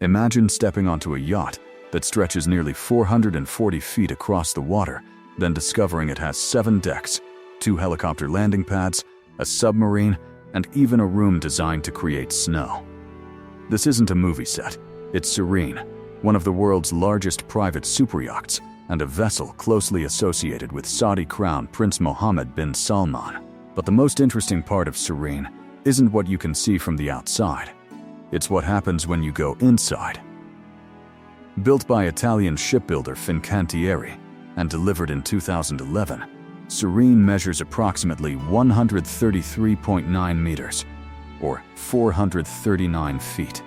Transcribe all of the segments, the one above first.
Imagine stepping onto a yacht that stretches nearly 440 feet across the water, then discovering it has 7 decks, 2 helicopter landing pads, a submarine, and even a room designed to create snow. This isn't a movie set. It's Serene, one of the world's largest private superyachts and a vessel closely associated with Saudi Crown Prince Mohammed bin Salman. But the most interesting part of Serene isn't what you can see from the outside. It's what happens when you go inside. Built by Italian shipbuilder Fincantieri and delivered in 2011, Serene measures approximately 133.9 meters, or 439 feet.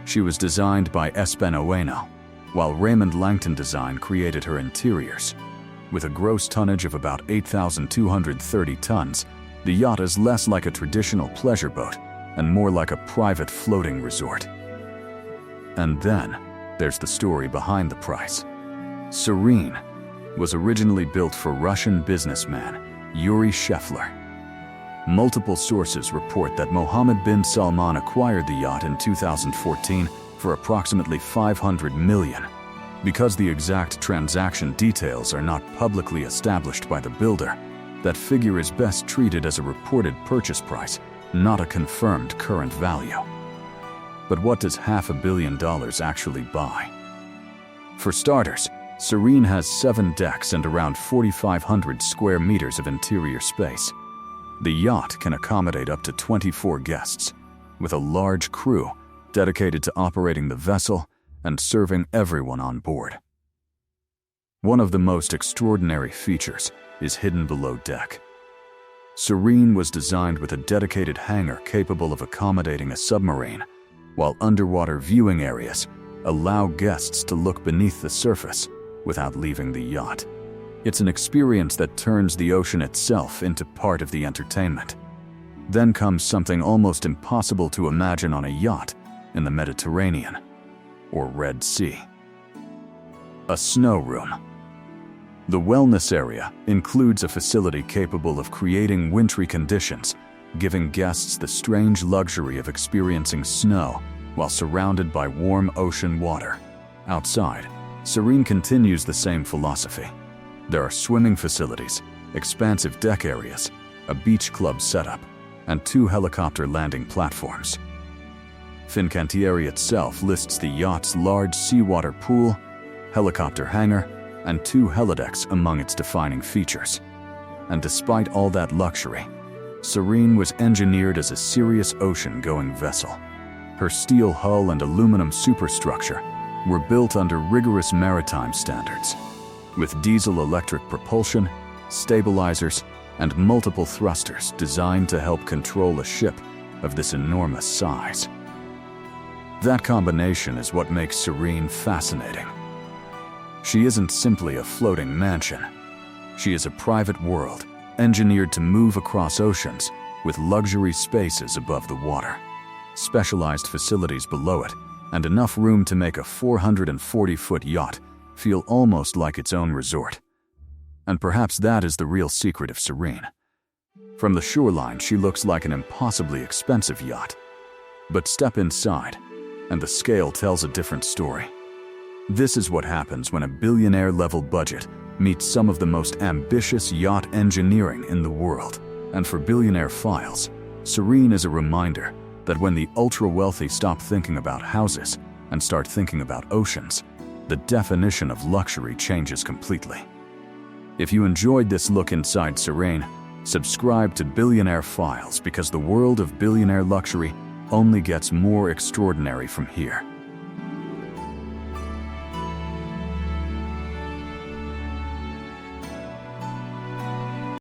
She was designed by Espen Oeno, while Raymond Langton Design created her interiors. With a gross tonnage of about 8,230 tons, the yacht is less like a traditional pleasure boat and more like a private floating resort. And then, there's the story behind the price. Serene was originally built for Russian businessman Yuri Shefler. Multiple sources report that Mohammed bin Salman acquired the yacht in 2014 for approximately $500 million. Because the exact transaction details are not publicly established by the builder, that figure is best treated as a reported purchase price, not a confirmed current value. But what does $500 million actually buy? For starters, Serene has 7 decks and around 4,500 square meters of interior space. The yacht can accommodate up to 24 guests, with a large crew dedicated to operating the vessel and serving everyone on board. One of the most extraordinary features is hidden below deck. Serene was designed with a dedicated hangar capable of accommodating a submarine, while underwater viewing areas allow guests to look beneath the surface without leaving the yacht. It's an experience that turns the ocean itself into part of the entertainment. Then comes something almost impossible to imagine on a yacht in the Mediterranean or Red Sea: a snow room. The wellness area includes a facility capable of creating wintry conditions, giving guests the strange luxury of experiencing snow while surrounded by warm ocean water. Outside, Serene continues the same philosophy. There are swimming facilities, expansive deck areas, a beach club setup, and 2 helicopter landing platforms. Fincantieri itself lists the yacht's large seawater pool, helicopter hangar, and 2 helidecks among its defining features. And despite all that luxury, Serene was engineered as a serious ocean-going vessel. Her steel hull and aluminum superstructure were built under rigorous maritime standards, with diesel-electric propulsion, stabilizers, and multiple thrusters designed to help control a ship of this enormous size. That combination is what makes Serene fascinating. She isn't simply a floating mansion. She is a private world, engineered to move across oceans with luxury spaces above the water, specialized facilities below it, and enough room to make a 440-foot yacht feel almost like its own resort. And perhaps that is the real secret of Serene. From the shoreline, she looks like an impossibly expensive yacht. But step inside, and the scale tells a different story. This is what happens when a billionaire-level budget meets some of the most ambitious yacht engineering in the world. And for Billionaire Files, Serene is a reminder that when the ultra-wealthy stop thinking about houses and start thinking about oceans, the definition of luxury changes completely. If you enjoyed this look inside Serene, subscribe to Billionaire Files, because the world of billionaire luxury only gets more extraordinary from here.